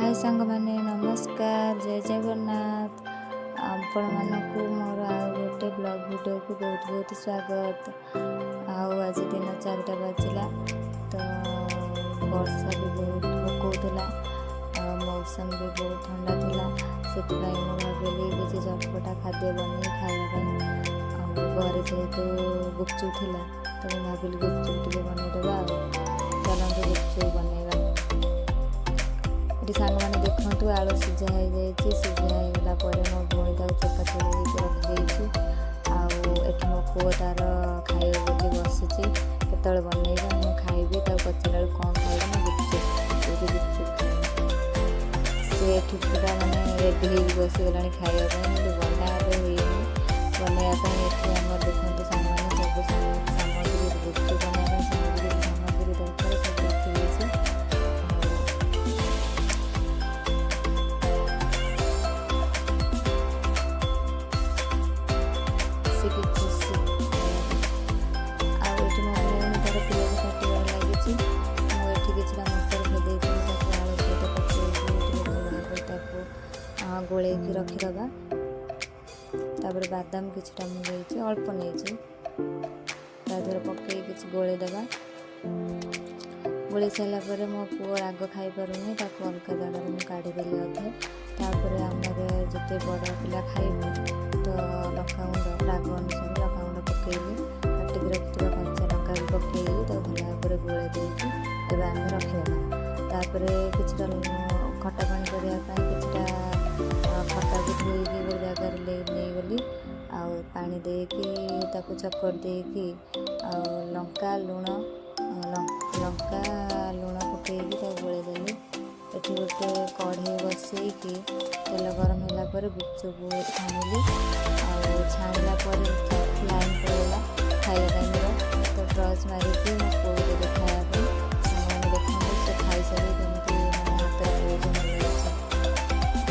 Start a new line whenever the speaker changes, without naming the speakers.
हाय सांग मैंने नमस्कार जय जगन्नाथ आपण मानकु मोर आ गोटे ब्लॉग वीडियो को बहुत बहुत स्वागत। आज दिन 4टा बाजिला तो वर्षा भी बहुत पकौला, मौसम भी बहुत ठंडा थिला, से भाविली किसी चटपटा खाद्य बन खावा घरे जेहेतु गुपचुप थिला तो भाविली गुपचुप टे बनईदेवा। चलते गुपचुप बनईवा। सांग मैंने देखु आलू सीझा हो सीझा होगा मो भौणी चोपा छोड़ रखी आठ मो पुओ तार खाइब बोली बसी के बनईबा मुझे खाइबी पचारा कौन खाइबा ना गुपचुप गुपचुप सी पूरा मानने रेडी हो बसीगला खावाई बनाई बनाइए आम देखते सांग मैंने सब सामग्री गुपचुप बनाई सामग्री दरकार सब रखी खुशी आठ मो भौणी तार पियाज काटार लगी किसी मटर भेदे आलू सहित पकड़ गोल रखीदबा। तापर बादाम किछटा मुझे अल्प नहीं तादेह पकई कि गोलेदबा। गोल सारापर मो पुओ राग खाई पारुनी अलग जाड़ा मुझे काढ़ीदेली अधे। तापर आमर जिते बड़ पिला खाइबू तो लंकागुंड राग अनुसार लंकागुंड पकईली काटिक रखी कंचा लंका भी पकईली भल भाव गोले देकी आम रखा। तापर कि खटा पानी करने किसी खटा को धोईकी गोटे जगार नहीं गली पानी देकी चकर देकी लंका लुण लंका लुण पकईकी गोलेदेली। एटी गोटे कढ़ई बसईकी तेल गरम होला गुपचुप छाणिली छाणिला लाइन पड़ेगा